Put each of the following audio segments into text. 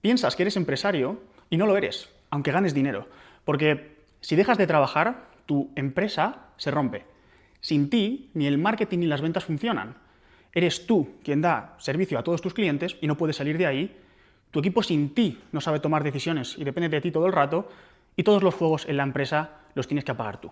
piensas que eres empresario y no lo eres, aunque ganes dinero. Porque si dejas de trabajar, tu empresa se rompe. Sin ti, ni el marketing ni las ventas funcionan. Eres tú quien da servicio a todos tus clientes y no puedes salir de ahí. Tu equipo sin ti no sabe tomar decisiones y depende de ti todo el rato. Y todos los fuegos en la empresa los tienes que apagar tú.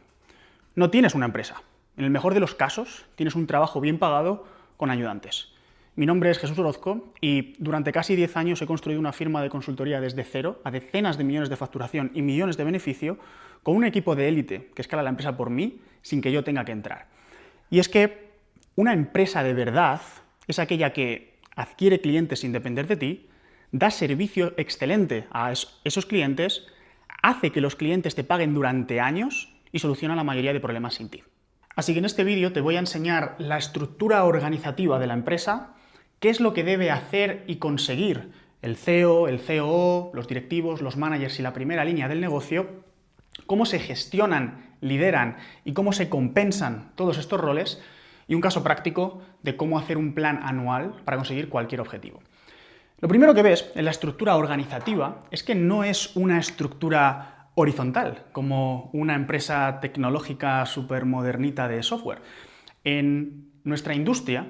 No tienes una empresa. En el mejor de los casos, tienes un trabajo bien pagado con ayudantes. Mi nombre es Jesús Orozco y durante casi 10 años he construido una firma de consultoría desde cero, a decenas de millones de facturación y millones de beneficio, con un equipo de élite que escala la empresa por mí sin que yo tenga que entrar. Y es que una empresa de verdad es aquella que adquiere clientes sin depender de ti, da servicio excelente a esos clientes, hace que los clientes te paguen durante años y soluciona la mayoría de problemas sin ti. Así que en este vídeo te voy a enseñar la estructura organizativa de la empresa, qué es lo que debe hacer y conseguir el CEO, el COO, los directivos, los managers y la primera línea del negocio, cómo se gestionan, lideran y cómo se compensan todos estos roles, y un caso práctico de cómo hacer un plan anual para conseguir cualquier objetivo. Lo primero que ves en la estructura organizativa es que no es una estructura horizontal, como una empresa tecnológica supermodernita de software. En nuestra industria,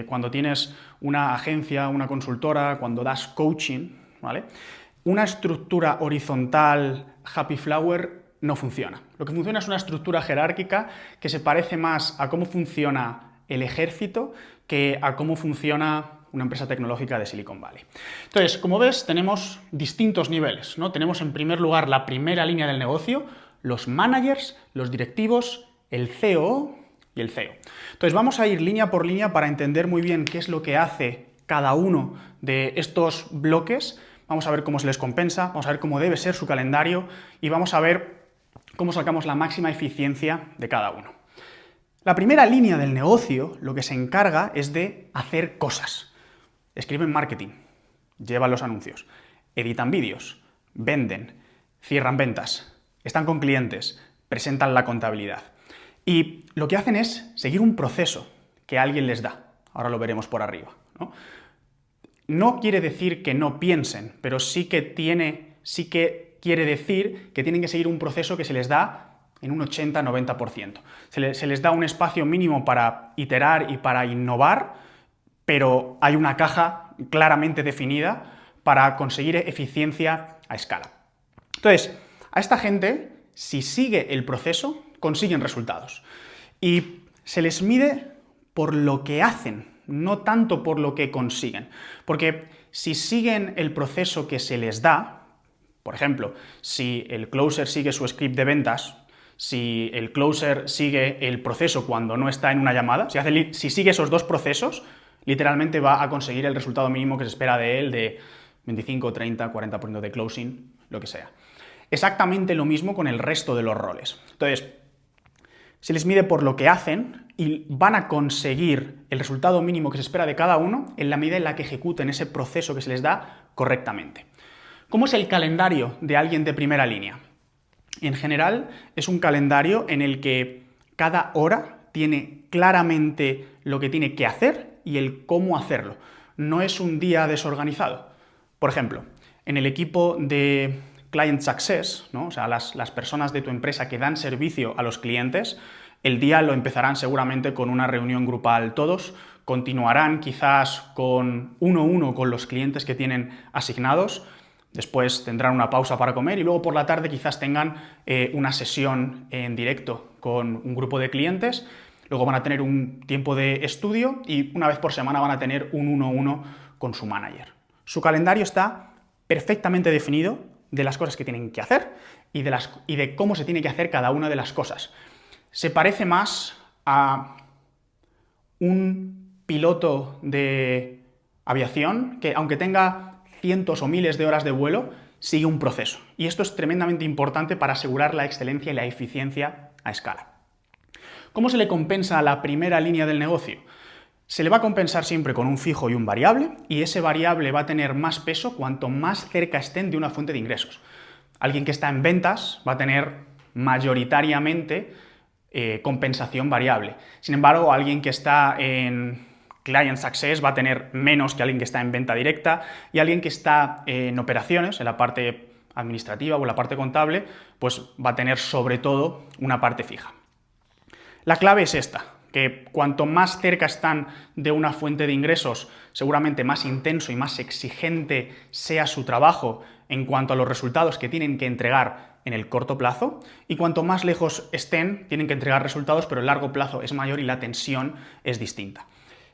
cuando tienes una agencia, una consultora, cuando das coaching, ¿vale? Una estructura horizontal happy flower no funciona. Lo que funciona es una estructura jerárquica que se parece más a cómo funciona el ejército que a cómo funciona una empresa tecnológica de Silicon Valley. Entonces, como ves, tenemos distintos niveles, ¿no? Tenemos en primer lugar la primera línea del negocio, los managers, los directivos, el COO y el CEO. Entonces, vamos a ir línea por línea para entender muy bien qué es lo que hace cada uno de estos bloques. Vamos a ver cómo se les compensa, vamos a ver cómo debe ser su calendario y vamos a ver cómo sacamos la máxima eficiencia de cada uno. La primera línea del negocio lo que se encarga es de hacer cosas. Escriben marketing, llevan los anuncios, editan vídeos, venden, cierran ventas, están con clientes, presentan la contabilidad. Y lo que hacen es seguir un proceso que alguien les da. Ahora lo veremos por arriba, ¿no? No quiere decir que no piensen, pero sí que quiere decir que tienen que seguir un proceso que se les da en un 80-90%. Se les da un espacio mínimo para iterar y para innovar, pero hay una caja claramente definida para conseguir eficiencia a escala. Entonces, a esta gente, si sigue el proceso, consiguen resultados. Y se les mide por lo que hacen, no tanto por lo que consiguen. Porque si siguen el proceso que se les da, por ejemplo, si el closer sigue su script de ventas, si el closer sigue el proceso cuando no está en una llamada, si sigue esos dos procesos, literalmente va a conseguir el resultado mínimo que se espera de él de 25, 30, 40% de closing, lo que sea. Exactamente lo mismo con el resto de los roles. Entonces, se les mide por lo que hacen y van a conseguir el resultado mínimo que se espera de cada uno en la medida en la que ejecuten ese proceso que se les da correctamente. ¿Cómo es el calendario de alguien de primera línea? En general, es un calendario en el que cada hora tiene claramente lo que tiene que hacer y el cómo hacerlo. No es un día desorganizado. Por ejemplo, en el equipo de Client Success, ¿no? O sea, las personas de tu empresa que dan servicio a los clientes, el día lo empezarán seguramente con una reunión grupal todos, continuarán quizás con uno a uno con los clientes que tienen asignados, después tendrán una pausa para comer y luego por la tarde quizás tengan una sesión en directo con un grupo de clientes, luego van a tener un tiempo de estudio y una vez por semana van a tener un uno a uno con su manager. Su calendario está perfectamente definido de las cosas que tienen que hacer y de cómo se tiene que hacer cada una de las cosas. Se parece más a un piloto de aviación que, aunque tenga cientos o miles de horas de vuelo, sigue un proceso. Y esto es tremendamente importante para asegurar la excelencia y la eficiencia a escala. ¿Cómo se le compensa a la primera línea del negocio? Se le va a compensar siempre con un fijo y un variable, y ese variable va a tener más peso cuanto más cerca estén de una fuente de ingresos. Alguien que está en ventas va a tener mayoritariamente compensación variable. Sin embargo, alguien que está en Client Success va a tener menos que alguien que está en venta directa, y alguien que está en operaciones, en la parte administrativa o en la parte contable, pues va a tener sobre todo una parte fija. La clave es esta, que cuanto más cerca están de una fuente de ingresos, seguramente más intenso y más exigente sea su trabajo en cuanto a los resultados que tienen que entregar en el corto plazo, y cuanto más lejos estén, tienen que entregar resultados, pero el largo plazo es mayor y la tensión es distinta.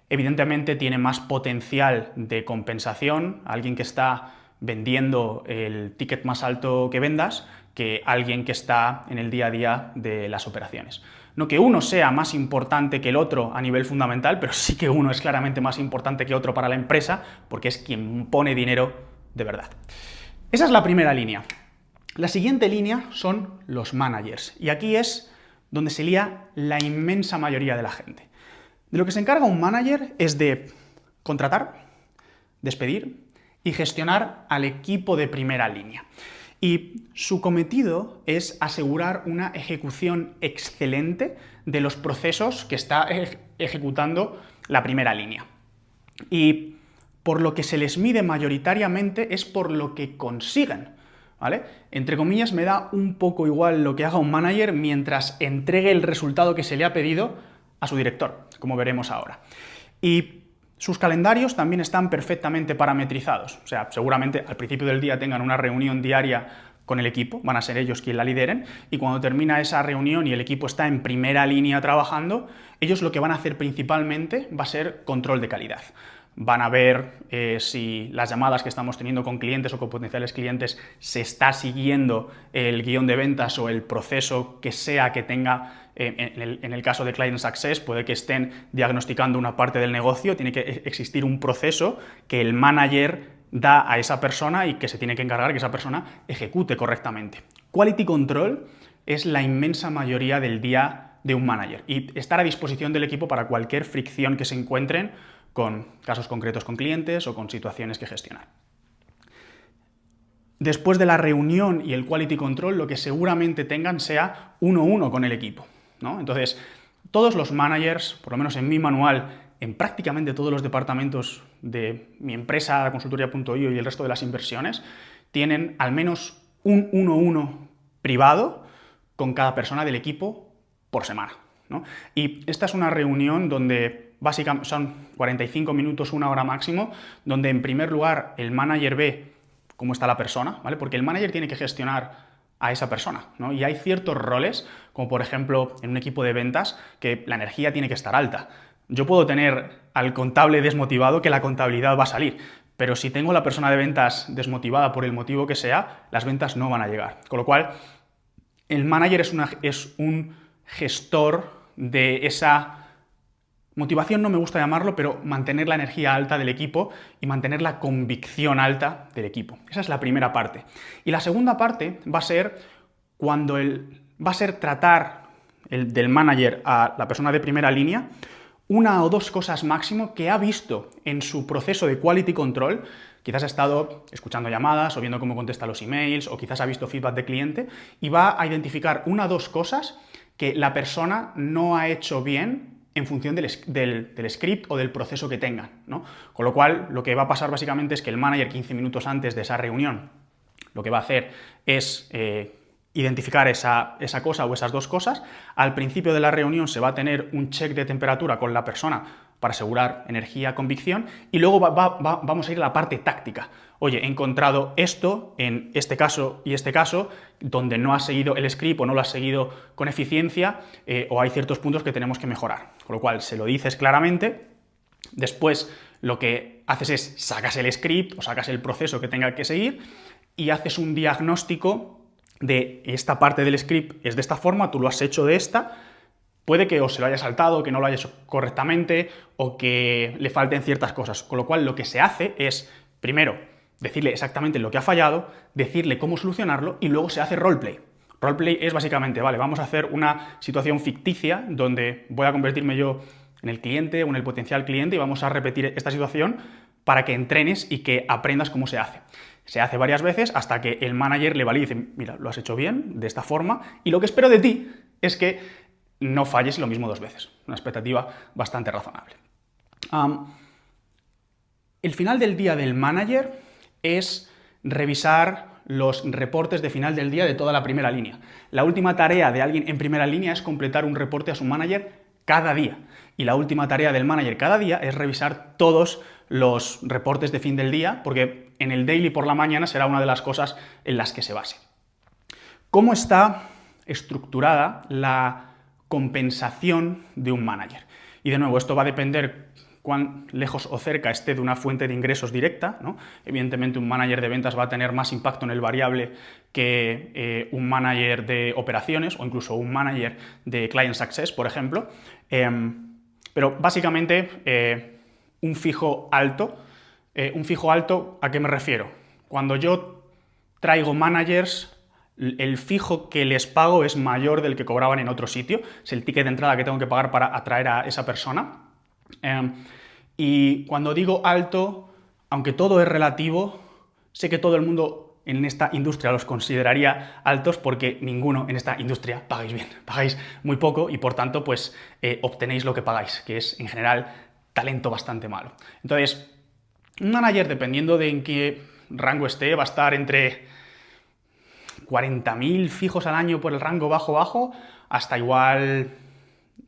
Evidentemente tiene más potencial de compensación alguien que está vendiendo el ticket más alto que vendas que alguien que está en el día a día de las operaciones. No que uno sea más importante que el otro a nivel fundamental, pero sí que uno es claramente más importante que otro para la empresa, porque es quien pone dinero de verdad. Esa es la primera línea. La siguiente línea son los managers, y aquí es donde se lía la inmensa mayoría de la gente. De lo que se encarga un manager es de contratar, despedir y gestionar al equipo de primera línea. Y su cometido es asegurar una ejecución excelente de los procesos que está ejecutando la primera línea. Y por lo que se les mide mayoritariamente es por lo que consiguen, ¿vale? Entre comillas, me da un poco igual lo que haga un manager mientras entregue el resultado que se le ha pedido a su director, como veremos ahora. Y sus calendarios también están perfectamente parametrizados. O sea, seguramente al principio del día tengan una reunión diaria con el equipo, van a ser ellos quienes la lideren, y cuando termina esa reunión y el equipo está en primera línea trabajando, ellos lo que van a hacer principalmente va a ser control de calidad. Van a ver si las llamadas que estamos teniendo con clientes o con potenciales clientes se está siguiendo el guión de ventas o el proceso que sea que tenga. En el caso de Client Success puede que estén diagnosticando una parte del negocio, tiene que existir un proceso que el manager da a esa persona y que se tiene que encargar que esa persona ejecute correctamente. Quality Control es la inmensa mayoría del día de un manager y estar a disposición del equipo para cualquier fricción que se encuentren con casos concretos con clientes o con situaciones que gestionar. Después de la reunión y el Quality Control, lo que seguramente tengan sea 1-1 con el equipo, ¿no? Entonces, todos los managers, por lo menos en mi manual, en prácticamente todos los departamentos de mi empresa, consultoría.io y el resto de las inversiones, tienen al menos un 1-1 privado con cada persona del equipo por semana, ¿no? Y esta es una reunión donde básicamente son 45 minutos, una hora máximo, donde en primer lugar el manager ve cómo está la persona, ¿vale? Porque el manager tiene que gestionar a esa persona, ¿no? Y hay ciertos roles, como por ejemplo en un equipo de ventas, que la energía tiene que estar alta. Yo puedo tener al contable desmotivado que la contabilidad va a salir, pero si tengo a la persona de ventas desmotivada por el motivo que sea, las ventas no van a llegar. Con lo cual, el manager es un gestor de esa motivación, no me gusta llamarlo, pero mantener la energía alta del equipo y mantener la convicción alta del equipo. Esa es la primera parte. Y la segunda parte va a ser cuando tratar del manager a la persona de primera línea una o dos cosas máximo que ha visto en su proceso de quality control. Quizás ha estado escuchando llamadas o viendo cómo contesta los emails, o quizás ha visto feedback de cliente y va a identificar una o dos cosas que la persona no ha hecho bien en función del script o del proceso que tengan, ¿no? Con lo cual, lo que va a pasar básicamente es que el manager 15 minutos antes de esa reunión lo que va a hacer es identificar esa cosa o esas dos cosas. Al principio de la reunión se va a tener un check de temperatura con la persona para asegurar energía, convicción, y luego vamos a ir a la parte táctica. Oye, he encontrado esto en este caso y este caso, donde no has seguido el script o no lo has seguido con eficiencia, o hay ciertos puntos que tenemos que mejorar. Con lo cual, se lo dices claramente. Después, lo que haces es sacas el script o sacas el proceso que tenga que seguir y haces un diagnóstico de esta parte del script es de esta forma, tú lo has hecho de esta. Puede que o se lo haya saltado, que no lo haya hecho correctamente o que le falten ciertas cosas. Con lo cual, lo que se hace es, primero, decirle exactamente lo que ha fallado, decirle cómo solucionarlo y luego se hace roleplay. Roleplay es básicamente, vale, vamos a hacer una situación ficticia donde voy a convertirme yo en el cliente o en el potencial cliente y vamos a repetir esta situación para que entrenes y que aprendas cómo se hace. Se hace varias veces hasta que el manager le valide y dice, mira, lo has hecho bien, de esta forma, y lo que espero de ti es que no falles lo mismo dos veces. Una expectativa bastante razonable. El final del día del manager es revisar los reportes de final del día de toda la primera línea. La última tarea de alguien en primera línea es completar un reporte a su manager cada día. Y la última tarea del manager cada día es revisar todos los reportes de fin del día, porque en el daily por la mañana será una de las cosas en las que se base. ¿Cómo está estructurada la compensación de un manager? Y de nuevo, esto va a depender cuán lejos o cerca esté de una fuente de ingresos directa, ¿no? Evidentemente, un manager de ventas va a tener más impacto en el variable que un manager de operaciones o incluso un manager de client success, por ejemplo. Pero básicamente, un fijo alto, ¿a qué me refiero? Cuando yo traigo managers, el fijo que les pago es mayor del que cobraban en otro sitio, es el ticket de entrada que tengo que pagar para atraer a esa persona. Y cuando digo alto, aunque todo es relativo, sé que todo el mundo en esta industria los consideraría altos porque ninguno en esta industria pagáis bien, pagáis muy poco y por tanto pues obtenéis lo que pagáis, que es en general talento bastante malo. Entonces, un manager, dependiendo de en qué rango esté, va a estar entre 40.000 fijos al año por el rango bajo hasta igual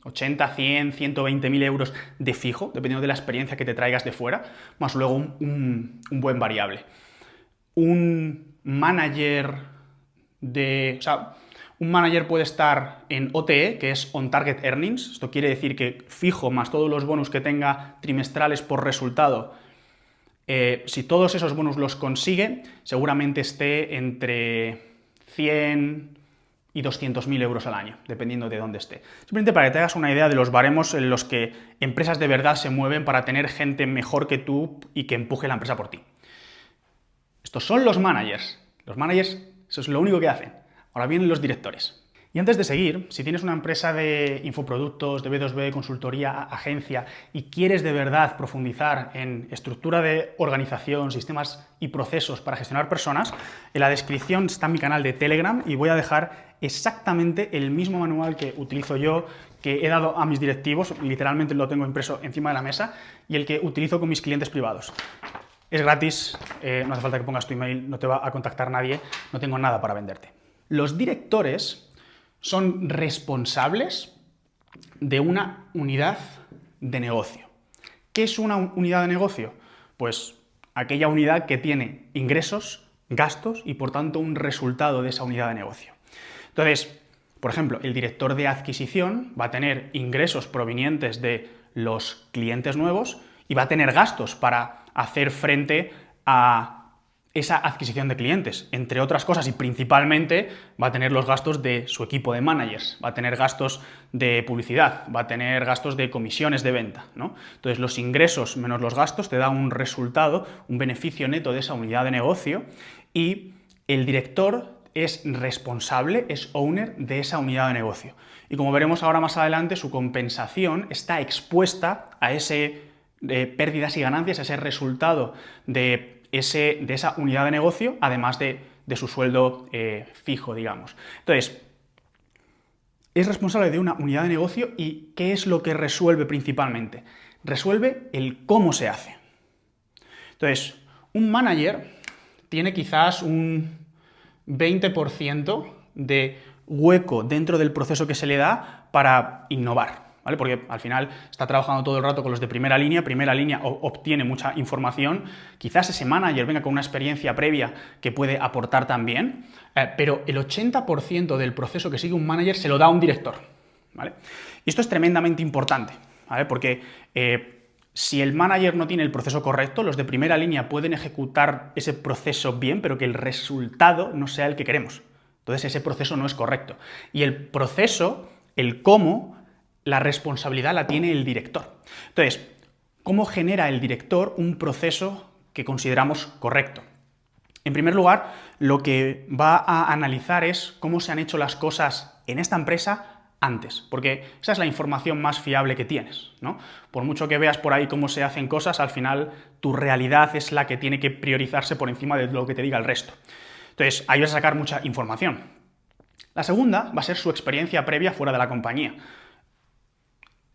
80, 100, 120.000 euros de fijo, dependiendo de la experiencia que te traigas de fuera, más luego un buen variable. Un manager puede estar en OTE, que es On Target Earnings. Esto quiere decir que fijo más todos los bonus que tenga trimestrales por resultado. Si todos esos bonus los consigue, seguramente esté entre 100 y 200.000 euros al año, dependiendo de dónde esté. Simplemente para que te hagas una idea de los baremos en los que empresas de verdad se mueven para tener gente mejor que tú y que empuje la empresa por ti. Estos son los managers. Los managers, eso es lo único que hacen. Ahora vienen los directores. Y antes de seguir, si tienes una empresa de infoproductos, de B2B, consultoría, agencia y quieres de verdad profundizar en estructura de organización, sistemas y procesos para gestionar personas, en la descripción está mi canal de Telegram y voy a dejar exactamente el mismo manual que utilizo yo, que he dado a mis directivos, literalmente lo tengo impreso encima de la mesa, y el que utilizo con mis clientes privados. Es gratis, no hace falta que pongas tu email, no te va a contactar nadie, no tengo nada para venderte. Los directores son responsables de una unidad de negocio. ¿Qué es una unidad de negocio? Pues aquella unidad que tiene ingresos, gastos y por tanto un resultado de esa unidad de negocio. Entonces, por ejemplo, el director de adquisición va a tener ingresos provenientes de los clientes nuevos y va a tener gastos para hacer frente a esa adquisición de clientes, entre otras cosas, y principalmente va a tener los gastos de su equipo de managers, va a tener gastos de publicidad, va a tener gastos de comisiones de venta, ¿no? Entonces, los ingresos menos los gastos te da un resultado, un beneficio neto de esa unidad de negocio, y el director es responsable, es owner de esa unidad de negocio. Y como veremos ahora más adelante, su compensación está expuesta a ese pérdidas y ganancias, a ese resultado de esa unidad de negocio, además de su sueldo fijo, digamos. Entonces, es responsable de una unidad de negocio y ¿qué es lo que resuelve principalmente? Resuelve el cómo se hace. Entonces, un manager tiene quizás un 20% de hueco dentro del proceso que se le da para innovar, ¿vale? Porque al final está trabajando todo el rato con los de primera línea obtiene mucha información, quizás ese manager venga con una experiencia previa que puede aportar también, pero el 80% del proceso que sigue un manager se lo da a un director, ¿vale? Y esto es tremendamente importante, ¿vale? Porque si el manager no tiene el proceso correcto, los de primera línea pueden ejecutar ese proceso bien, pero que el resultado no sea el que queremos. Entonces ese proceso no es correcto. Y el proceso, el cómo, la responsabilidad la tiene el director. Entonces, ¿cómo genera el director un proceso que consideramos correcto? En primer lugar, lo que va a analizar es cómo se han hecho las cosas en esta empresa antes, porque esa es la información más fiable que tienes, ¿no? Por mucho que veas por ahí cómo se hacen cosas, al final tu realidad es la que tiene que priorizarse por encima de lo que te diga el resto. Entonces, ahí vas a sacar mucha información. La segunda va a ser su experiencia previa fuera de la compañía.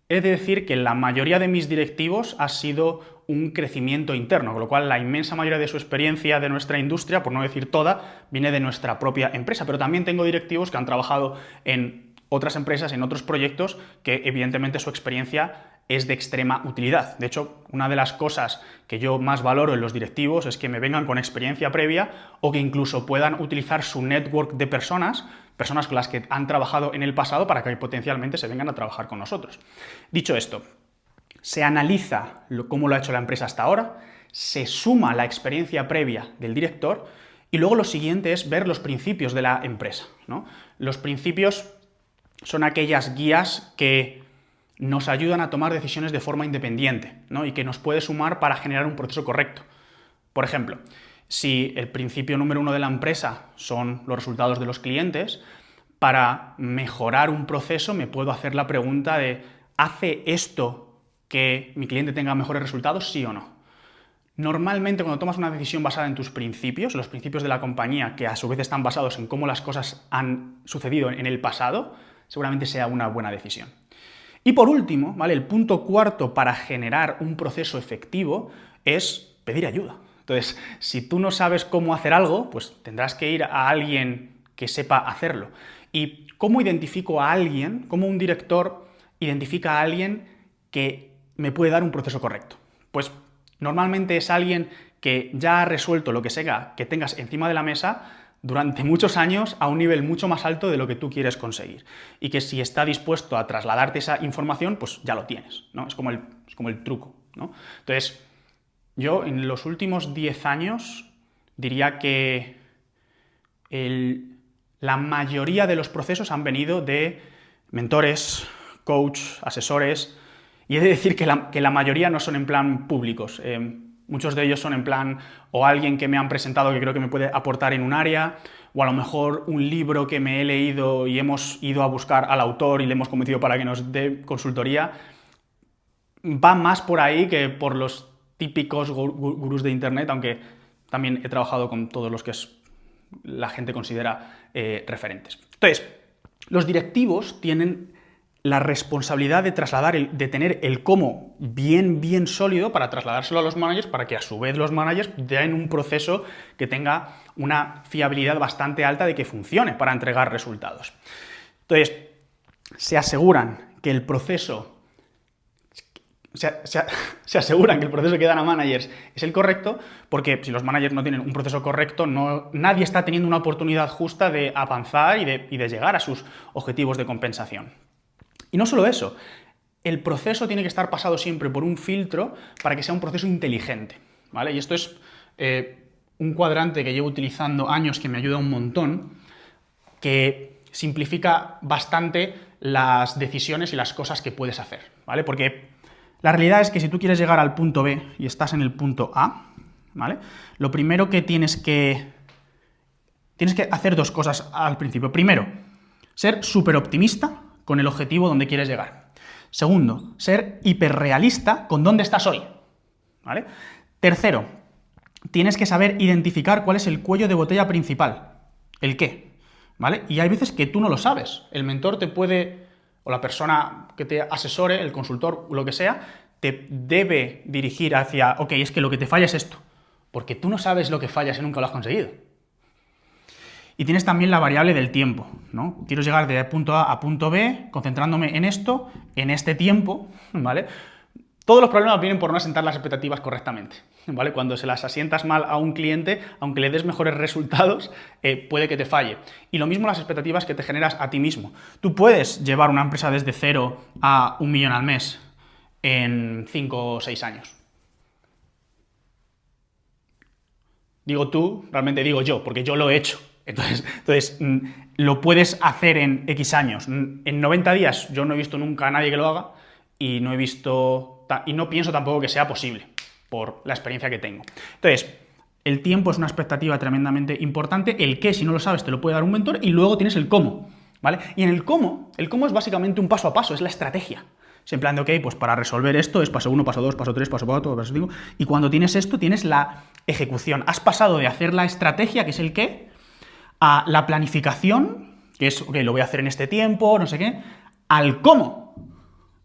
he de decir que la mayoría de mis directivos ha sido un crecimiento interno, con lo cual la inmensa mayoría de su experiencia de nuestra industria, por no decir toda, viene de nuestra propia empresa. Pero también tengo directivos que han trabajado en otras empresas, en otros proyectos, que evidentemente su experiencia es de extrema utilidad. De hecho, una de las cosas que yo más valoro en los directivos es que me vengan con experiencia previa o que incluso puedan utilizar su network de personas con las que han trabajado en el pasado para que potencialmente se vengan a trabajar con nosotros. Dicho esto, se analiza cómo lo ha hecho la empresa hasta ahora, se suma la experiencia previa del director y luego lo siguiente es ver los principios de la empresa, ¿no? Los principios son aquellas guías que nos ayudan a tomar decisiones de forma independiente, ¿no? Y que nos puede sumar para generar un proceso correcto. Por ejemplo, si el principio número 1 de la empresa son los resultados de los clientes, para mejorar un proceso me puedo hacer la pregunta de ¿hace esto que mi cliente tenga mejores resultados, sí o no? Normalmente cuando tomas una decisión basada en tus principios, los principios de la compañía, que a su vez están basados en cómo las cosas han sucedido en el pasado, seguramente sea una buena decisión. Y por último, ¿vale? El punto cuarto para generar un proceso efectivo es pedir ayuda. Entonces, si tú no sabes cómo hacer algo, pues tendrás que ir a alguien que sepa hacerlo. ¿Y cómo identifico a alguien, cómo un director identifica a alguien que me puede dar un proceso correcto? Pues normalmente es alguien que ya ha resuelto lo que sea que tengas encima de la mesa durante muchos años a un nivel mucho más alto de lo que tú quieres conseguir. Y que si está dispuesto a trasladarte esa información, pues ya lo tienes, ¿no? Es como el truco, ¿no? Entonces, yo en los últimos 10 años diría que la mayoría de los procesos han venido de mentores, coach, asesores, y he de decir que la mayoría no son en plan públicos. Muchos de ellos son en plan o alguien que me han presentado que creo que me puede aportar en un área, o a lo mejor un libro que me he leído y hemos ido a buscar al autor y le hemos convencido para que nos dé consultoría. Va más por ahí que por los típicos gurús de internet, aunque también he trabajado con todos los que la gente considera referentes. Entonces, los directivos tienen la responsabilidad de de tener el cómo bien sólido para trasladárselo a los managers, para que a su vez los managers den un proceso que tenga una fiabilidad bastante alta de que funcione para entregar resultados. Entonces, se aseguran que el proceso se aseguran que el proceso que dan a managers es el correcto, porque si los managers no tienen un proceso correcto, nadie está teniendo una oportunidad justa de avanzar y de llegar a sus objetivos de compensación. Y no solo eso, el proceso tiene que estar pasado siempre por un filtro para que sea un proceso inteligente, ¿vale? Y esto es un cuadrante que llevo utilizando años que me ayuda un montón, que simplifica bastante las decisiones y las cosas que puedes hacer, ¿vale? Porque la realidad es que si tú quieres llegar al punto B y estás en el punto A, ¿vale? Lo primero que tienes que hacer dos cosas al principio. Primero, ser súper optimista con el objetivo donde quieres llegar. Segundo, ser hiperrealista con dónde estás hoy, ¿vale? Tercero, tienes que saber identificar cuál es el cuello de botella principal, el qué, ¿vale? Y hay veces que tú no lo sabes. El mentor te puede, o la persona que te asesore, el consultor, lo que sea, te debe dirigir hacia, ok, es que lo que te falla es esto, porque tú no sabes lo que falla si nunca lo has conseguido. Y tienes también la variable del tiempo, ¿no? Quiero llegar de punto A a punto B, concentrándome en esto, en este tiempo, ¿vale? Todos los problemas vienen por no asentar las expectativas correctamente, ¿vale? Cuando se las asientas mal a un cliente, aunque le des mejores resultados, puede que te falle. Y lo mismo las expectativas que te generas a ti mismo. Tú puedes llevar una empresa desde 0 a 1 millón al mes en 5 o 6 años. Digo tú, realmente digo yo, porque yo lo he hecho. Entonces, lo puedes hacer en X años. En 90 días yo no he visto nunca a nadie que lo haga y no pienso tampoco que sea posible por la experiencia que tengo. Entonces, el tiempo es una expectativa tremendamente importante. El qué, si no lo sabes, te lo puede dar un mentor, y luego tienes el cómo, ¿vale? Y en el cómo es básicamente un paso a paso, es la estrategia. Es en plan de, ok, pues para resolver esto es paso 1, paso 2, paso 3, paso 4, paso 5, y cuando tienes esto, tienes la ejecución. Has pasado de hacer la estrategia, que es el qué, a la planificación, que es, ok, lo voy a hacer en este tiempo, no sé qué, al cómo.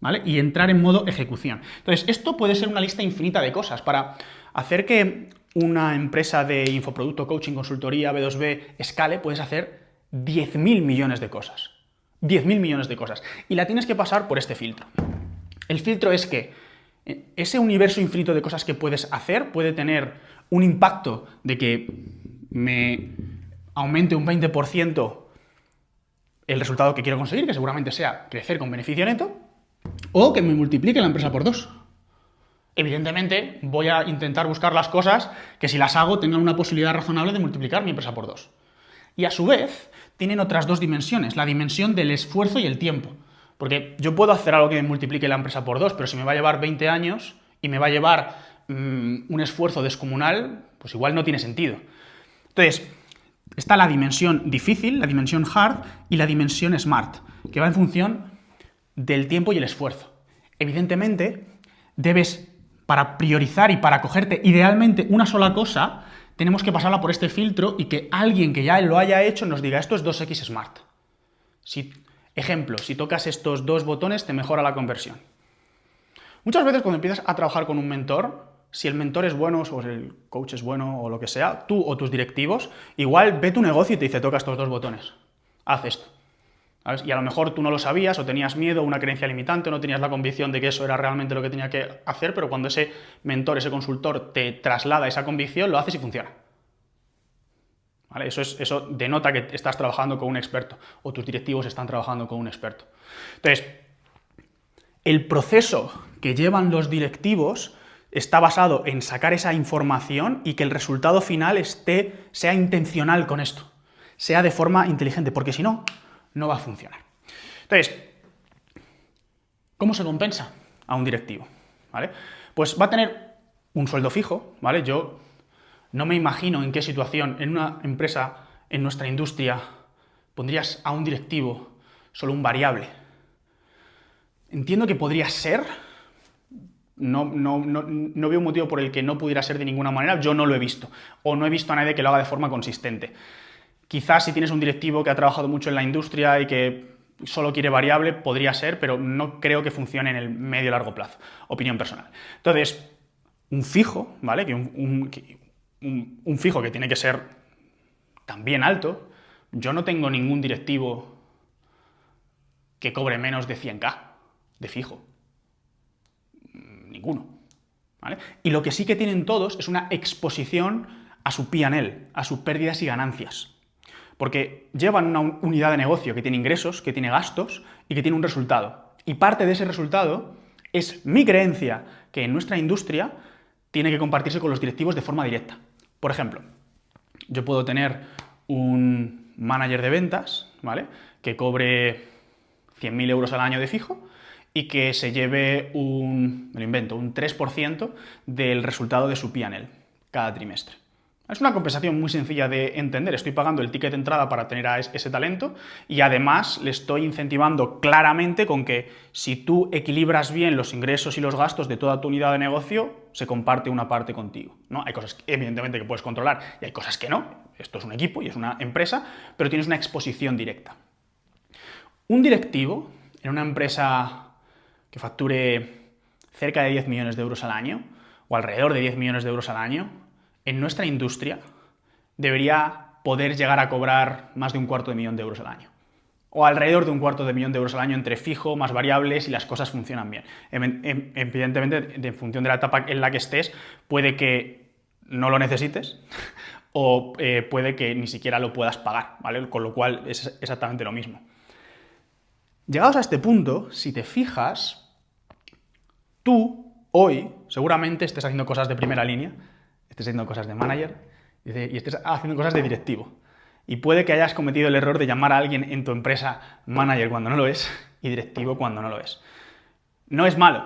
¿vale? Y entrar en modo ejecución. Entonces, esto puede ser una lista infinita de cosas para hacer que una empresa de infoproducto, coaching, consultoría, B2B escale. Puedes hacer 10.000 millones de cosas. 10.000 millones de cosas. Y la tienes que pasar por este filtro. El filtro es que ese universo infinito de cosas que puedes hacer puede tener un impacto de que me aumente un 20% el resultado que quiero conseguir, que seguramente sea crecer con beneficio neto, o que me multiplique la empresa por 2. Evidentemente, voy a intentar buscar las cosas que si las hago tengan una posibilidad razonable de multiplicar mi empresa por 2. Y a su vez, tienen otras dos dimensiones, la dimensión del esfuerzo y el tiempo. Porque yo puedo hacer algo que me multiplique la empresa por 2, pero si me va a llevar 20 años y me va a llevar un esfuerzo descomunal, pues igual no tiene sentido. Entonces, está la dimensión difícil, la dimensión hard y la dimensión smart, que va en función del tiempo y el esfuerzo. Evidentemente, para priorizar y para cogerte idealmente una sola cosa, tenemos que pasarla por este filtro y que alguien que ya lo haya hecho nos diga, esto es 2X Smart. Ejemplo, si tocas estos dos botones te mejora la conversión. Muchas veces cuando empiezas a trabajar con un mentor, si el mentor es bueno o el coach es bueno o lo que sea, tú o tus directivos, igual ve tu negocio y te dice, toca estos dos botones, haz esto. ¿Sabes? Y a lo mejor tú no lo sabías o tenías miedo, una creencia limitante, o no tenías la convicción de que eso era realmente lo que tenía que hacer, pero cuando ese mentor, ese consultor te traslada esa convicción, lo haces y funciona. ¿Vale? Eso denota que estás trabajando con un experto o tus directivos están trabajando con un experto. Entonces, el proceso que llevan los directivos está basado en sacar esa información y que el resultado final sea intencional con esto, sea de forma inteligente, porque si no, no va a funcionar. Entonces, ¿cómo se compensa a un directivo? ¿Vale? Pues va a tener un sueldo fijo, ¿vale? Yo no me imagino en qué situación en una empresa, en nuestra industria, pondrías a un directivo solo un variable. Entiendo que podría ser, no veo un motivo por el que no pudiera ser de ninguna manera, yo no lo he visto, o no he visto a nadie que lo haga de forma consistente. Quizás si tienes un directivo que ha trabajado mucho en la industria y que solo quiere variable, podría ser, pero no creo que funcione en el medio y largo plazo. Opinión personal. Entonces, un fijo, ¿vale? Un fijo que tiene que ser también alto. Yo no tengo ningún directivo que cobre menos de 100.000 de fijo. Ninguno. ¿Vale? Y lo que sí que tienen todos es una exposición a su P&L, a sus pérdidas y ganancias. Porque llevan una unidad de negocio que tiene ingresos, que tiene gastos y que tiene un resultado. Y parte de ese resultado es mi creencia que en nuestra industria tiene que compartirse con los directivos de forma directa. Por ejemplo, yo puedo tener un manager de ventas, ¿vale? Que cobre 100.000 euros al año de fijo y que se lleve me lo invento, un 3% del resultado de su P&L cada trimestre. Es una compensación muy sencilla de entender. Estoy pagando el ticket de entrada para tener a ese talento y además le estoy incentivando claramente con que si tú equilibras bien los ingresos y los gastos de toda tu unidad de negocio, se comparte una parte contigo, ¿no? Hay cosas evidentemente que puedes controlar y hay cosas que no. Esto es un equipo y es una empresa, pero tienes una exposición directa. Un directivo en una empresa que facture cerca de 10 millones de euros al año o alrededor de 10 millones de euros al año, en nuestra industria debería poder llegar a cobrar más de 250.000 de euros al año. O alrededor de 250.000 de euros al año entre fijo, más variables y las cosas funcionan bien. Evidentemente, en función de la etapa en la que estés, puede que no lo necesites o puede que ni siquiera lo puedas pagar, ¿vale? Con lo cual es exactamente lo mismo. Llegados a este punto, si te fijas, tú hoy seguramente estés haciendo cosas de primera línea, estés haciendo cosas de manager y estés haciendo cosas de directivo. Y puede que hayas cometido el error de llamar a alguien en tu empresa manager cuando no lo es y directivo cuando no lo es. No es malo,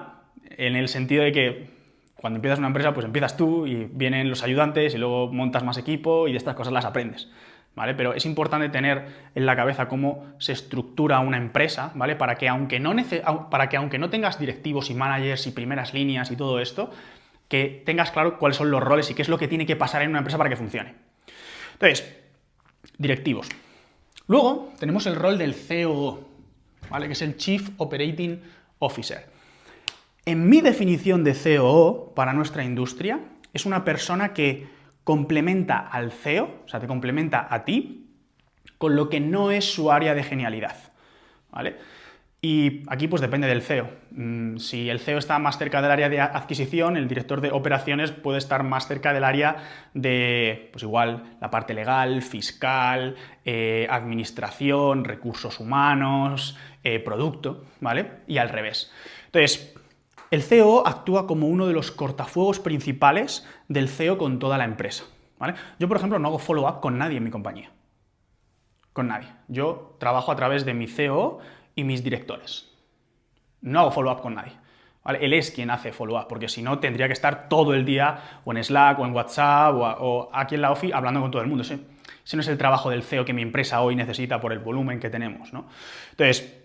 en el sentido de que cuando empiezas una empresa, pues empiezas tú y vienen los ayudantes y luego montas más equipo y de estas cosas las aprendes, ¿vale? Pero es importante tener en la cabeza cómo se estructura una empresa, ¿vale? Para que aunque no tengas directivos y managers y primeras líneas y todo esto, que tengas claro cuáles son los roles y qué es lo que tiene que pasar en una empresa para que funcione. Entonces, directivos. Luego tenemos el rol del COO, ¿vale? Que es el Chief Operating Officer. En mi definición de COO para nuestra industria, es una persona que complementa al CEO, o sea, te complementa a ti, con lo que no es su área de genialidad, ¿vale? Y aquí pues depende del CEO. Si el CEO está más cerca del área de adquisición, el director de operaciones puede estar más cerca del área de, pues igual, la parte legal, fiscal, administración, recursos humanos, producto, ¿vale? Y al revés. Entonces, el CEO actúa como uno de los cortafuegos principales del CEO con toda la empresa, ¿vale? Yo, por ejemplo, no hago follow-up con nadie en mi compañía. Con nadie. Yo trabajo a través de mi CEO y mis directores. No hago follow-up con nadie. ¿Vale? Él es quien hace follow-up, porque si no tendría que estar todo el día o en Slack o en WhatsApp o aquí en la Office hablando con todo el mundo. Ese no es el trabajo del CEO que mi empresa hoy necesita por el volumen que tenemos, ¿no? Entonces,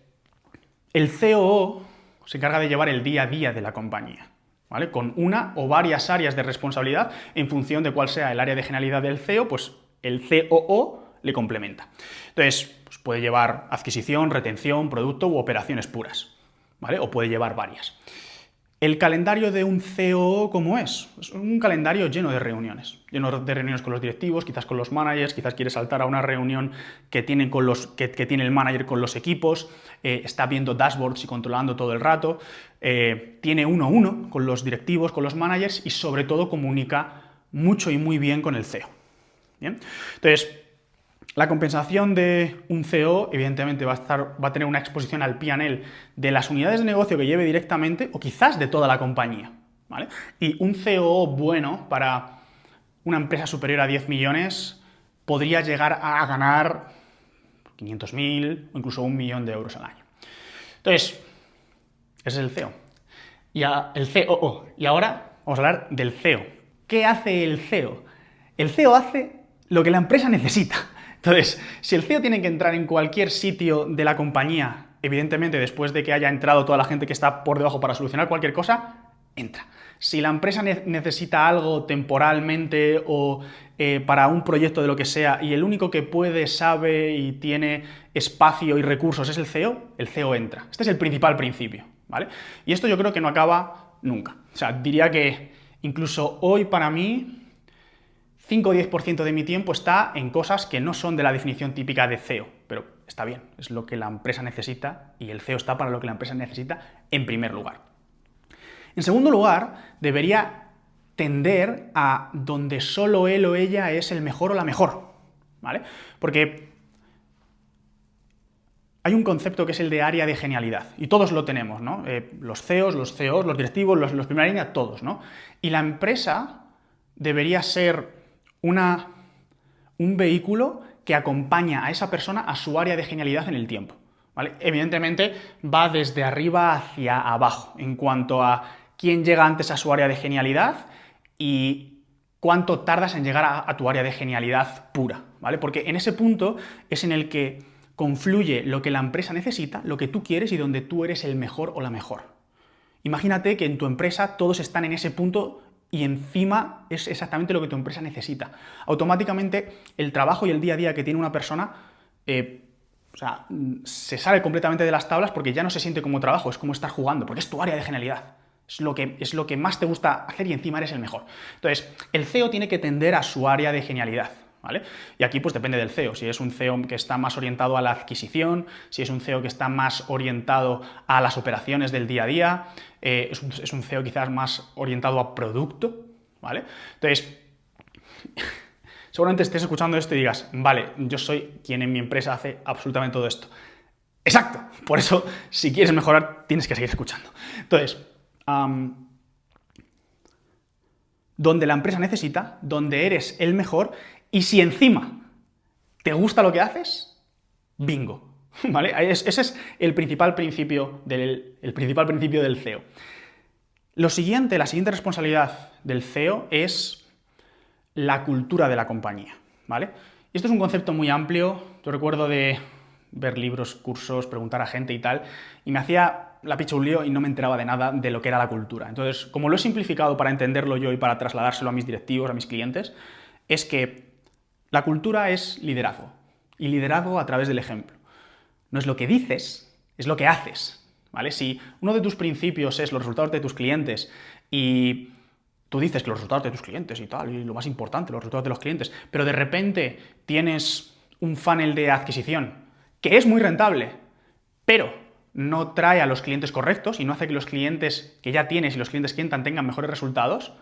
el COO se encarga de llevar el día a día de la compañía, ¿vale? Con una o varias áreas de responsabilidad en función de cuál sea el área de genialidad del CEO, pues el COO le complementa. Entonces, pues puede llevar adquisición, retención, producto u operaciones puras, ¿vale? O puede llevar varias. ¿El calendario de un COO cómo es? Es un calendario lleno de reuniones con los directivos, quizás con los managers, quizás quiere saltar a una reunión que tiene, que tiene el manager con los equipos, está viendo dashboards y controlando todo el rato, tiene uno a uno con los directivos, con los managers y sobre todo comunica mucho y muy bien con el CEO. ¿Bien? Entonces, la compensación de un CEO, evidentemente, va a tener una exposición al P&L de las unidades de negocio que lleve directamente o quizás de toda la compañía, ¿vale? Y un CEO bueno para una empresa superior a 10 millones podría llegar a ganar 500.000 o incluso 1 millón de euros al año. Entonces, ese es el CEO. El COO. Y ahora vamos a hablar del CEO. ¿Qué hace el CEO? El CEO hace lo que la empresa necesita. Entonces, si el CEO tiene que entrar en cualquier sitio de la compañía, evidentemente después de que haya entrado toda la gente que está por debajo para solucionar cualquier cosa, entra. Si la empresa necesita algo temporalmente o para un proyecto de lo que sea y el único que puede, sabe y tiene espacio y recursos es el CEO entra. Este es el principal principio, ¿vale? Y esto yo creo que no acaba nunca. O sea, diría que incluso hoy para mí 5 o 10% de mi tiempo está en cosas que no son de la definición típica de CEO, pero está bien, es lo que la empresa necesita y el CEO está para lo que la empresa necesita en primer lugar. En segundo lugar, debería tender a donde solo él o ella es el mejor o la mejor, ¿vale? Porque hay un concepto que es el de área de genialidad, y todos lo tenemos, ¿no? Los CEOs, los CEOs, los directivos, los primera línea, todos, ¿no? Y la empresa debería ser un vehículo que acompaña a esa persona a su área de genialidad en el tiempo, ¿vale? Evidentemente va desde arriba hacia abajo en cuanto a quién llega antes a su área de genialidad y cuánto tardas en llegar a tu área de genialidad pura, ¿vale? Porque en ese punto es en el que confluye lo que la empresa necesita, lo que tú quieres y donde tú eres el mejor o la mejor. Imagínate que en tu empresa todos están en ese punto y encima es exactamente lo que tu empresa necesita. Automáticamente el trabajo y el día a día que tiene una persona se sale completamente de las tablas porque ya no se siente como trabajo, es como estar jugando, porque es tu área de genialidad. Es lo que más te gusta hacer y encima eres el mejor. Entonces, el CEO tiene que tender a su área de genialidad, ¿vale? Y aquí pues depende del CEO. Si es un CEO que está más orientado a la adquisición, si es un CEO que está más orientado a las operaciones del día a día, es un CEO quizás más orientado a producto, ¿vale? Entonces, seguramente estés escuchando esto y digas, vale, yo soy quien en mi empresa hace absolutamente todo esto. Exacto, por eso si quieres mejorar tienes que seguir escuchando. Entonces, donde la empresa necesita, donde eres el mejor y si encima te gusta lo que haces, bingo, ¿vale? Ese es el principal principio del CEO. La siguiente responsabilidad del CEO es la cultura de la compañía, ¿vale? Y esto es un concepto muy amplio. Yo recuerdo de ver libros, cursos, preguntar a gente y tal, y me hacía la picha un lío y no me enteraba de nada de lo que era la cultura. Entonces, como lo he simplificado para entenderlo yo y para trasladárselo a mis directivos, a mis clientes, es que la cultura es liderazgo, y liderazgo a través del ejemplo. No es lo que dices, es lo que haces, ¿vale? Si uno de tus principios es los resultados de tus clientes y tú dices que los resultados de tus clientes y tal, y lo más importante, los resultados de los clientes, pero de repente tienes un funnel de adquisición que es muy rentable, pero no trae a los clientes correctos y no hace que los clientes que ya tienes y los clientes que entran tengan mejores resultados,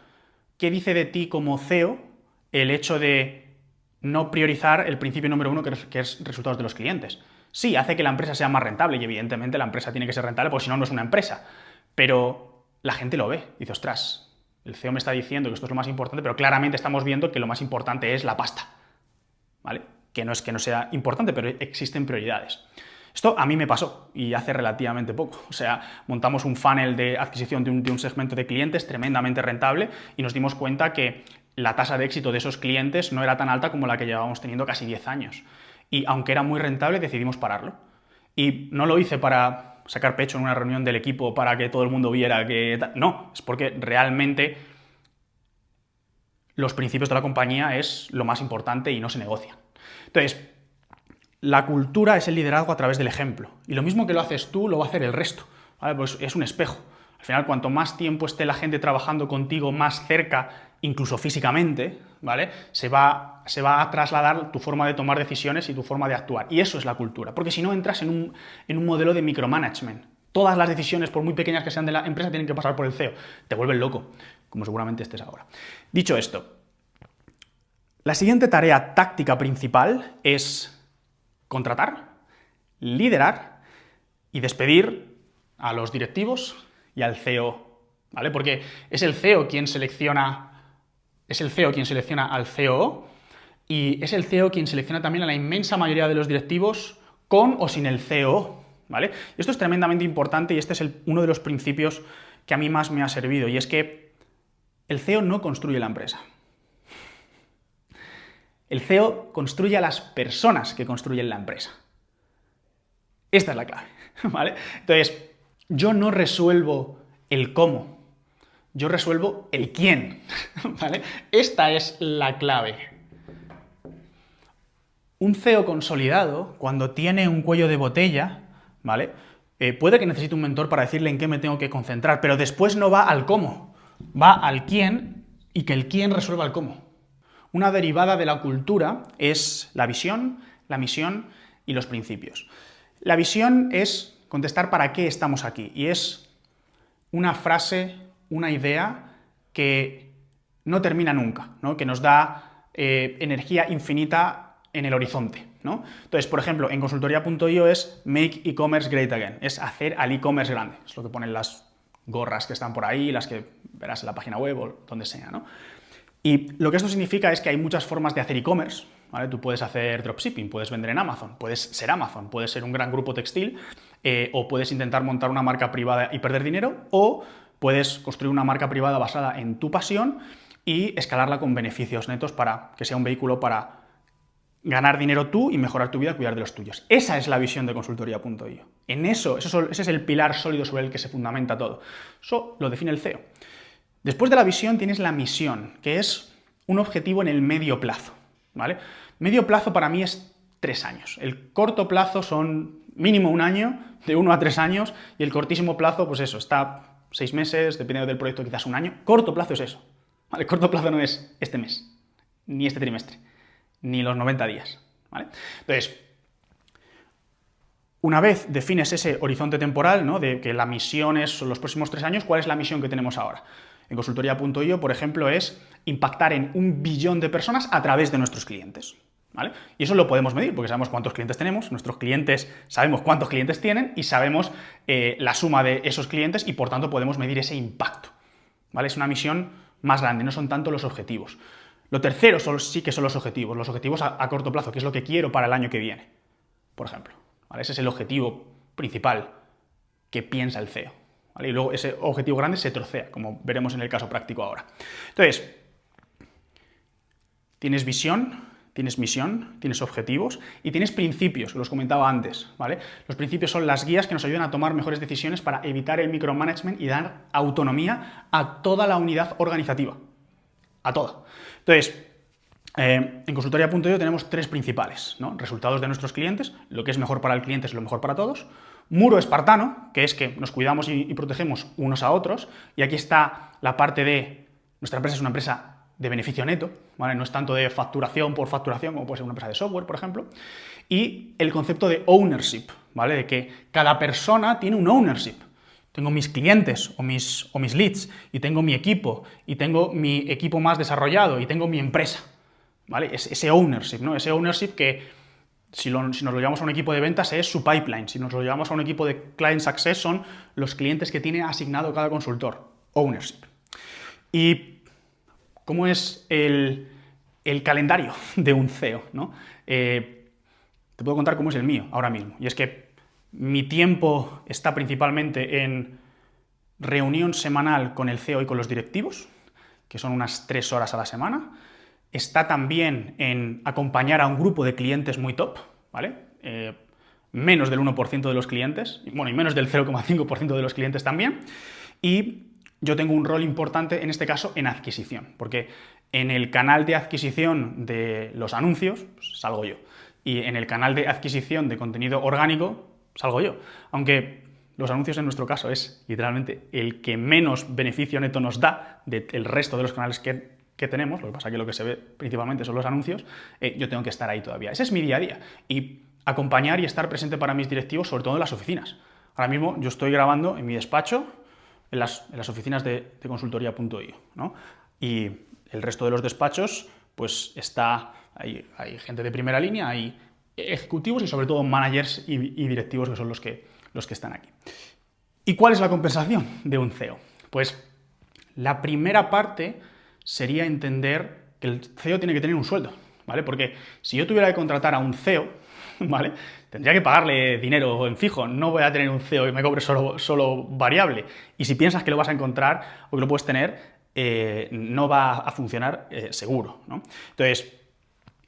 ¿qué dice de ti como CEO el hecho de no priorizar el principio número uno, que es resultados de los clientes? Sí, hace que la empresa sea más rentable y evidentemente la empresa tiene que ser rentable porque si no, no es una empresa. Pero la gente lo ve. Dice, ostras, el CEO me está diciendo que esto es lo más importante, pero claramente estamos viendo que lo más importante es la pasta. ¿Vale? Que no es que no sea importante, pero existen prioridades. Esto a mí me pasó y hace relativamente poco. O sea, montamos un funnel de adquisición de un segmento de clientes tremendamente rentable y nos dimos cuenta que la tasa de éxito de esos clientes no era tan alta como la que llevábamos teniendo casi 10 años. Y aunque era muy rentable, decidimos pararlo. Y no lo hice para sacar pecho en una reunión del equipo para que todo el mundo viera que... No, es porque realmente los principios de la compañía es lo más importante y no se negocia. Entonces, la cultura es el liderazgo a través del ejemplo. Y lo mismo que lo haces tú, lo va a hacer el resto. ¿Vale? Pues es un espejo. Al final, cuanto más tiempo esté la gente trabajando contigo, más cerca, incluso físicamente, ¿vale? Se va a trasladar tu forma de tomar decisiones y tu forma de actuar. Y eso es la cultura. Porque si no, entras en un modelo de micromanagement. Todas las decisiones, por muy pequeñas que sean de la empresa, tienen que pasar por el CEO. Te vuelven loco, como seguramente estés ahora. Dicho esto, la siguiente tarea táctica principal es contratar, liderar y despedir a los directivos y al CEO, ¿vale? Porque es el CEO quien selecciona al COO y es el CEO quien selecciona también a la inmensa mayoría de los directivos con o sin el COO, ¿vale? Esto es tremendamente importante y este es uno de los principios que a mí más me ha servido y es que el CEO no construye la empresa. El CEO construye a las personas que construyen la empresa. Esta es la clave, ¿vale? Entonces, yo no resuelvo el cómo, yo resuelvo el quién, ¿vale? Esta es la clave. Un CEO consolidado, cuando tiene un cuello de botella, ¿vale? Puede que necesite un mentor para decirle en qué me tengo que concentrar, pero después no va al cómo, va al quién y que el quién resuelva el cómo. Una derivada de la cultura es la visión, la misión y los principios. La visión es contestar para qué estamos aquí y es una frase, una idea que no termina nunca, ¿no? Que nos da energía infinita en el horizonte, ¿no? Entonces, por ejemplo, en consultoría.io es Make e-commerce great again, es hacer al e-commerce grande, es lo que ponen las gorras que están por ahí, las que verás en la página web o donde sea, ¿no? Y lo que esto significa es que hay muchas formas de hacer e-commerce, ¿vale? Tú puedes hacer dropshipping, puedes vender en Amazon, puedes ser un gran grupo textil, o puedes intentar montar una marca privada y perder dinero, o puedes construir una marca privada basada en tu pasión y escalarla con beneficios netos para que sea un vehículo para ganar dinero tú y mejorar tu vida, cuidar de los tuyos. Esa es la visión de consultoría.io. Ese es el pilar sólido sobre el que se fundamenta todo. Eso lo define el CEO. Después de la visión tienes la misión, que es un objetivo en el medio plazo, ¿vale? Medio plazo para mí es 3 años. El corto plazo son mínimo 1 año, de 1 a 3 años, y el cortísimo plazo, pues eso, está 6 meses, dependiendo del proyecto quizás 1 año. Corto plazo es eso, ¿vale? Corto plazo no es este mes, ni este trimestre, ni los 90 días, ¿vale? Entonces, una vez defines ese horizonte temporal, ¿no? De que la misión es los próximos 3 años, ¿cuál es la misión que tenemos ahora? En consultoría.io, por ejemplo, es impactar en 1 billón de personas a través de nuestros clientes, ¿vale? Y eso lo podemos medir porque sabemos cuántos clientes tenemos, nuestros clientes sabemos cuántos clientes tienen y sabemos la suma de esos clientes y por tanto podemos medir ese impacto, ¿vale? Es una misión más grande, no son tanto los objetivos. Lo tercero sí que son los objetivos a corto plazo, que es lo que quiero para el año que viene, por ejemplo, ¿vale? Ese es el objetivo principal que piensa el CEO. ¿Vale? Y luego ese objetivo grande se trocea, como veremos en el caso práctico ahora. Entonces, tienes visión, tienes misión, tienes objetivos y tienes principios, que los comentaba antes, ¿vale? Los principios son las guías que nos ayudan a tomar mejores decisiones para evitar el micromanagement y dar autonomía a toda la unidad organizativa. A toda. Entonces, en consultoría.io tenemos 3 principales, ¿no? Resultados de nuestros clientes, lo que es mejor para el cliente es lo mejor para todos. muro espartano, que es que nos cuidamos y protegemos unos a otros, y aquí está la parte de nuestra empresa es una empresa de beneficio neto, ¿vale? No es tanto de facturación por facturación como puede ser una empresa de software, por ejemplo, y el concepto de ownership, ¿vale? De que cada persona tiene un ownership. Tengo mis clientes o mis leads, y tengo mi equipo, y tengo mi equipo más desarrollado, y tengo mi empresa, ¿vale? Es ese ownership, ¿no? Ese ownership que, si nos lo llevamos a un equipo de ventas, es su pipeline. Si nos lo llevamos a un equipo de client success, son los clientes que tiene asignado cada consultor. Ownership. ¿Y cómo es el calendario de un CEO, ¿no? Te puedo contar cómo es el mío ahora mismo. Y es que mi tiempo está principalmente en reunión semanal con el CEO y con los directivos, que son unas 3 horas a la semana. Está también en acompañar a un grupo de clientes muy top, ¿vale? Menos del 1% de los clientes, bueno, y menos del 0,5% de los clientes también. Y yo tengo un rol importante, en este caso, en adquisición, porque en el canal de adquisición de los anuncios, pues, salgo yo. Y en el canal de adquisición de contenido orgánico, salgo yo. Aunque los anuncios en nuestro caso es literalmente el que menos beneficio neto nos da del resto de los canales que tenemos, lo que pasa es que lo que se ve principalmente son los anuncios, yo tengo que estar ahí todavía. Ese es mi día a día. Y acompañar y estar presente para mis directivos, sobre todo en las oficinas. Ahora mismo yo estoy grabando en mi despacho, en las oficinas de consultoría.io, ¿no? Y el resto de los despachos, pues hay gente de primera línea, hay ejecutivos y sobre todo managers y directivos, que son los que están aquí. ¿Y cuál es la compensación de un CEO? Pues la primera parte sería entender que el CEO tiene que tener un sueldo, ¿vale? Porque si yo tuviera que contratar a un CEO, ¿vale? Tendría que pagarle dinero en fijo, no voy a tener un CEO que me cobre solo variable. Y si piensas que lo vas a encontrar o que lo puedes tener, no va a funcionar seguro, ¿no? Entonces,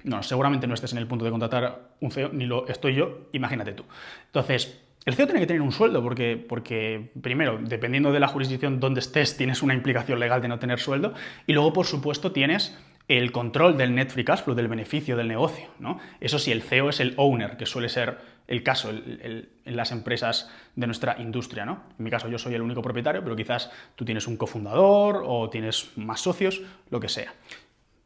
no, seguramente no estés en el punto de contratar un CEO, ni lo estoy yo, imagínate tú. Entonces, el CEO tiene que tener un sueldo porque, primero, dependiendo de la jurisdicción donde estés, tienes una implicación legal de no tener sueldo, y luego, por supuesto, tienes el control del net free cash flow, del beneficio del negocio, ¿no? Eso sí, el CEO es el owner, que suele ser el caso en las empresas de nuestra industria, ¿no? En mi caso yo soy el único propietario, pero quizás tú tienes un cofundador o tienes más socios, lo que sea.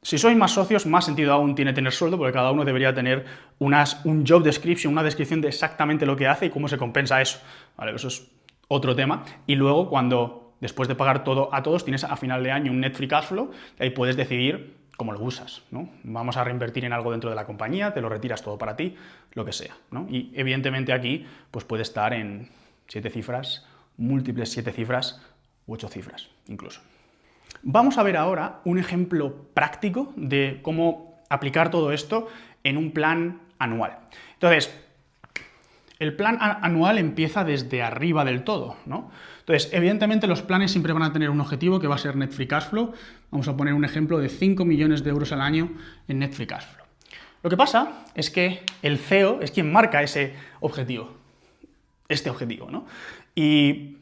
Si sois más socios, más sentido aún tiene tener sueldo, porque cada uno debería tener un job description, una descripción de exactamente lo que hace y cómo se compensa eso, ¿vale? Eso es otro tema. Y luego, después de pagar todo a todos, tienes a final de año un net free cash flow, y ahí puedes decidir cómo lo usas, ¿no? Vamos a reinvertir en algo dentro de la compañía, te lo retiras todo para ti, lo que sea, ¿no? Y evidentemente aquí pues puede estar en 7 cifras, múltiples 7 cifras u 8 cifras incluso. Vamos a ver ahora un ejemplo práctico de cómo aplicar todo esto en un plan anual. Entonces, el plan anual empieza desde arriba del todo, ¿no? Entonces, evidentemente los planes siempre van a tener un objetivo que va a ser net free cash flow. Vamos a poner un ejemplo de 5 millones de euros al año en net free cash flow. Lo que pasa es que el CEO es quien marca ese objetivo, ¿no? Y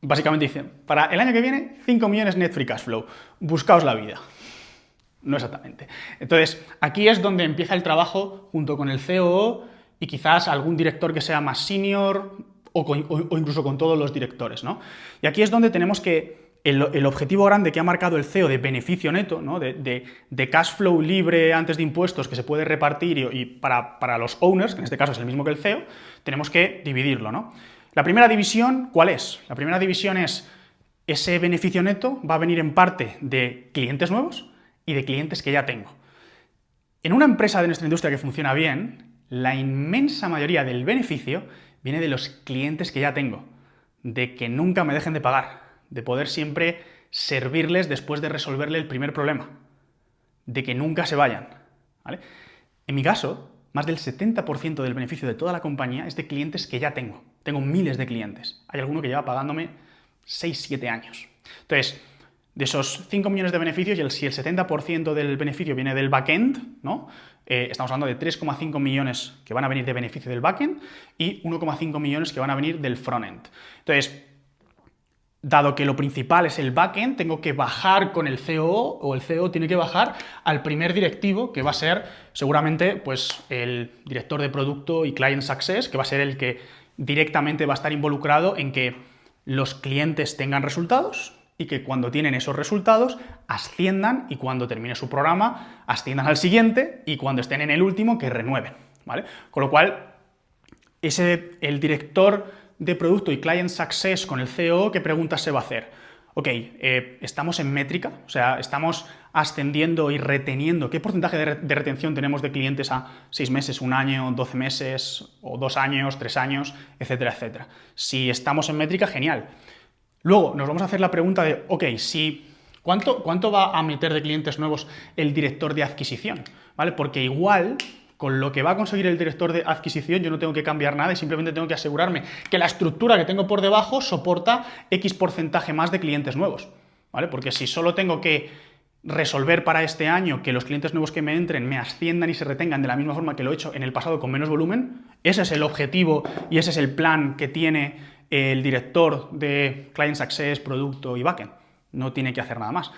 básicamente dice, para el año que viene, 5 millones net free cash flow, buscaos la vida. No exactamente. Entonces, aquí es donde empieza el trabajo junto con el COO y quizás algún director que sea más senior o incluso con todos los directores, ¿no? Y aquí es donde tenemos que el objetivo grande que ha marcado el CEO de beneficio neto, ¿no? de cash flow libre antes de impuestos que se puede repartir y para los owners, que en este caso es el mismo que el CEO, tenemos que dividirlo, ¿no? La primera división, ¿cuál es? La primera división es ese beneficio neto va a venir en parte de clientes nuevos y de clientes que ya tengo. En una empresa de nuestra industria que funciona bien, la inmensa mayoría del beneficio viene de los clientes que ya tengo, de que nunca me dejen de pagar, de poder siempre servirles después de resolverle el primer problema, de que nunca se vayan, ¿vale? En mi caso, más del 70% del beneficio de toda la compañía es de clientes que ya tengo. Tengo miles de clientes. Hay alguno que lleva pagándome 6-7 años. Entonces, de esos 5 millones de beneficios, si el 70% del beneficio viene del backend, ¿no? Estamos hablando de 3,5 millones que van a venir de beneficio del backend y 1,5 millones que van a venir del frontend. Entonces, dado que lo principal es el backend, tengo que bajar con el COO o el COO tiene que bajar al primer directivo, que va a ser seguramente pues, el director de producto y client success, que va a ser el que directamente va a estar involucrado en que los clientes tengan resultados y que cuando tienen esos resultados asciendan y cuando termine su programa asciendan al siguiente y cuando estén en el último que renueven, ¿vale? Con lo cual, el director de producto y Client Success con el COO, ¿qué preguntas se va a hacer? Ok, estamos en métrica, o sea, estamos ascendiendo y reteniendo. ¿Qué porcentaje de retención tenemos de clientes a 6 meses, 1 año, 12 meses, o 2 años, 3 años, etcétera, etcétera? Si estamos en métrica, genial. Luego nos vamos a hacer la pregunta de, ok, ¿cuánto va a meter de clientes nuevos el director de adquisición? ¿Vale? Porque igual, con lo que va a conseguir el director de adquisición, yo no tengo que cambiar nada y simplemente tengo que asegurarme que la estructura que tengo por debajo soporta X porcentaje más de clientes nuevos, ¿vale? Porque si solo tengo que resolver para este año que los clientes nuevos que me entren me asciendan y se retengan de la misma forma que lo he hecho en el pasado con menos volumen, ese es el objetivo y ese es el plan que tiene el director de Client Success, Producto y Backend. No tiene que hacer nada más.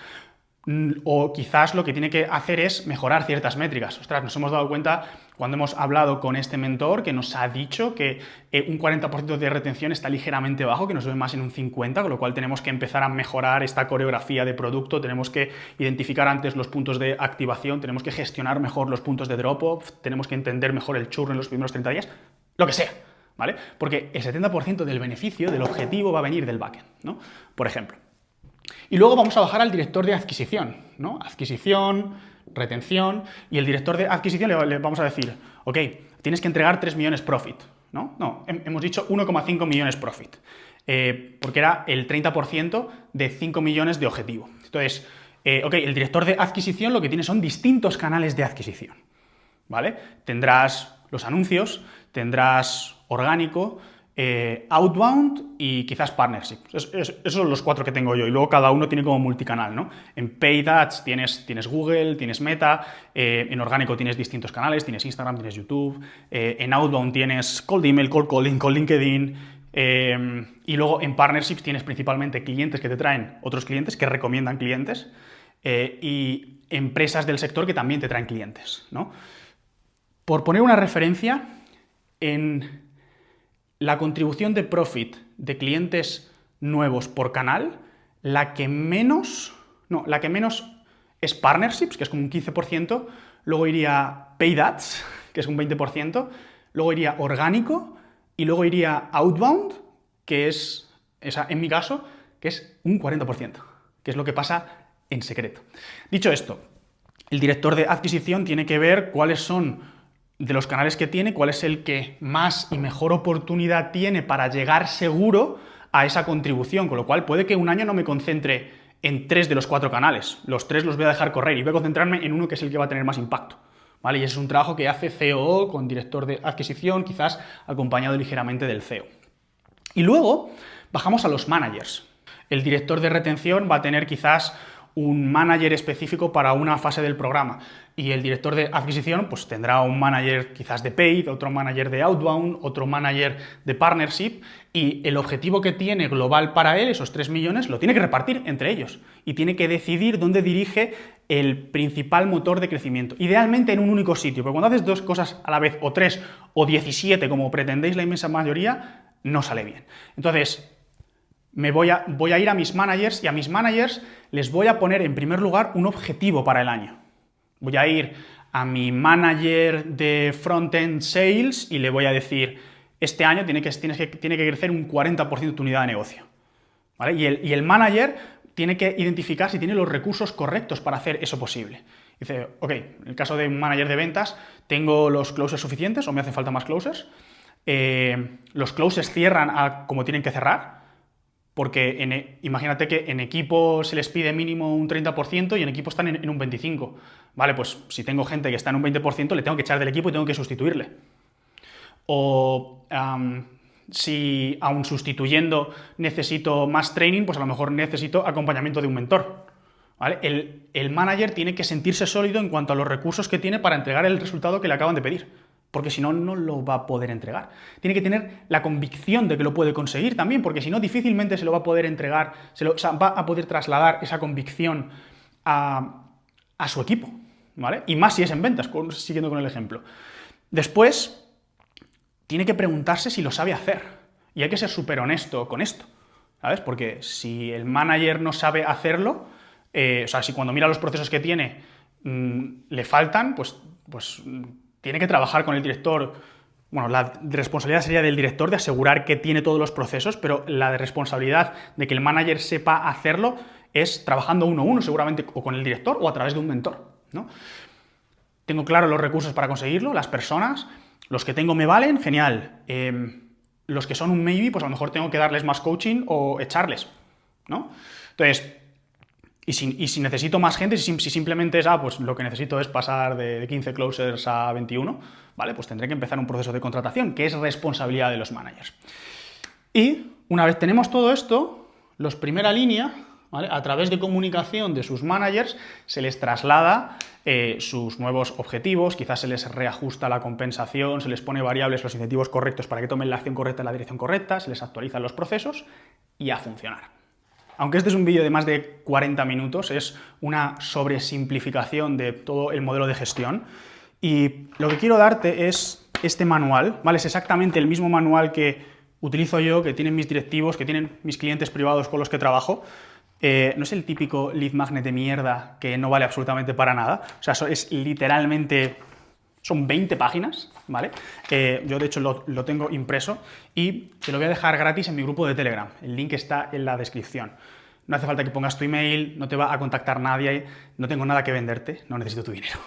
O quizás lo que tiene que hacer es mejorar ciertas métricas. Ostras, nos hemos dado cuenta cuando hemos hablado con este mentor que nos ha dicho que un 40% de retención está ligeramente bajo, que nos ve más en un 50%, con lo cual tenemos que empezar a mejorar esta coreografía de producto, tenemos que identificar antes los puntos de activación, tenemos que gestionar mejor los puntos de drop-off, tenemos que entender mejor el churn en los primeros 30 días, lo que sea, ¿vale? Porque el 70% del beneficio, del objetivo, va a venir del backend, ¿no? Por ejemplo. Y luego vamos a bajar al director de adquisición, ¿no? Adquisición, retención, y el director de adquisición le vamos a decir, ok, tienes que entregar 3 millones profit, ¿no? No, hemos dicho 1,5 millones profit, porque era el 30% de 5 millones de objetivo. Entonces, ok, el director de adquisición lo que tiene son distintos canales de adquisición, ¿vale? Tendrás los anuncios, tendrás orgánico, outbound y quizás partnership. Esos son los 4 que tengo yo y luego cada uno tiene como multicanal, ¿no? En paid ads tienes Google, tienes Meta, en orgánico tienes distintos canales, tienes Instagram, tienes YouTube, en outbound tienes cold email, cold calling, cold LinkedIn, y luego en partnerships tienes principalmente clientes que te traen otros clientes, que recomiendan clientes, y empresas del sector que también te traen clientes, ¿no? Por poner una referencia, en la contribución de profit de clientes nuevos por canal, la que menos es partnerships, que es como un 15%, luego iría paid ads, que es un 20%, luego iría orgánico y luego iría outbound, que es, en mi caso, que es un 40%, que es lo que pasa en secreto. Dicho esto, el director de adquisición tiene que ver cuáles son de los canales que tiene, cuál es el que más y mejor oportunidad tiene para llegar seguro a esa contribución, con lo cual puede que un año no me concentre en 3 de los 4 canales, los 3 los voy a dejar correr y voy a concentrarme en uno que es el que va a tener más impacto, ¿vale? Y ese es un trabajo que hace COO con director de adquisición, quizás acompañado ligeramente del CEO. Y luego bajamos a los managers. El director de retención va a tener quizás un manager específico para una fase del programa y el director de adquisición pues tendrá un manager quizás de paid, otro manager de outbound, otro manager de partnership y el objetivo que tiene global para él, esos 3 millones, lo tiene que repartir entre ellos y tiene que decidir dónde dirige el principal motor de crecimiento, idealmente en un único sitio, porque cuando haces 2 cosas a la vez o 3 o 17 como pretendéis la inmensa mayoría, no sale bien. Entonces, voy a ir a mis managers y a mis managers les voy a poner en primer lugar un objetivo para el año. Voy a ir a mi manager de front-end sales y le voy a decir, este año tiene que crecer un 40% tu unidad de negocio, ¿vale? Y el manager tiene que identificar si tiene los recursos correctos para hacer eso posible. Dice, ok, en el caso de un manager de ventas, ¿tengo los closers suficientes o me hacen falta más closers? ¿Los closers cierran como tienen que cerrar? Porque imagínate que en equipo se les pide mínimo un 30% y en equipo están en un 25%. Vale, pues si tengo gente que está en un 20%, le tengo que echar del equipo y tengo que sustituirle. O si aún sustituyendo necesito más training, pues a lo mejor necesito acompañamiento de un mentor. ¿Vale? El manager tiene que sentirse sólido en cuanto a los recursos que tiene para entregar el resultado que le acaban de pedir, porque si no, no lo va a poder entregar. Tiene que tener la convicción de que lo puede conseguir también, porque si no, difícilmente se lo va a poder entregar, va a poder trasladar esa convicción a su equipo, ¿vale? Y más si es en ventas, siguiendo con el ejemplo. Después, tiene que preguntarse si lo sabe hacer. Y hay que ser súper honesto con esto, ¿sabes? Porque si el manager no sabe hacerlo, o sea, si cuando mira los procesos que tiene le faltan, pues tiene que trabajar con el director. Bueno, la responsabilidad sería del director de asegurar que tiene todos los procesos, pero la responsabilidad de que el manager sepa hacerlo es trabajando uno a uno, seguramente, o con el director o a través de un mentor, ¿no? Tengo claro los recursos para conseguirlo, las personas, los que tengo me valen, genial. Los que son un maybe, pues a lo mejor tengo que darles más coaching o echarles, ¿no? Entonces, y si necesito más gente, si simplemente es, pues lo que necesito es pasar de 15 closers a 21, ¿vale? Pues tendré que empezar un proceso de contratación, que es responsabilidad de los managers. Y una vez tenemos todo esto, los primera línea, ¿vale? A través de comunicación de sus managers, se les traslada sus nuevos objetivos, quizás se les reajusta la compensación, se les pone variables, los incentivos correctos para que tomen la acción correcta en la dirección correcta, se les actualizan los procesos y a funcionar. Aunque este es un vídeo de más de 40 minutos, es una sobresimplificación de todo el modelo de gestión. Y lo que quiero darte es este manual, ¿vale? Es exactamente el mismo manual que utilizo yo, que tienen mis directivos, que tienen mis clientes privados con los que trabajo. No es el típico lead magnet de mierda que no vale absolutamente para nada. O sea, es literalmente... Son 20 páginas, ¿vale? Yo, de hecho, lo tengo impreso y te lo voy a dejar gratis en mi grupo de Telegram. El link está en la descripción. No hace falta que pongas tu email, no te va a contactar nadie, no tengo nada que venderte, no necesito tu dinero.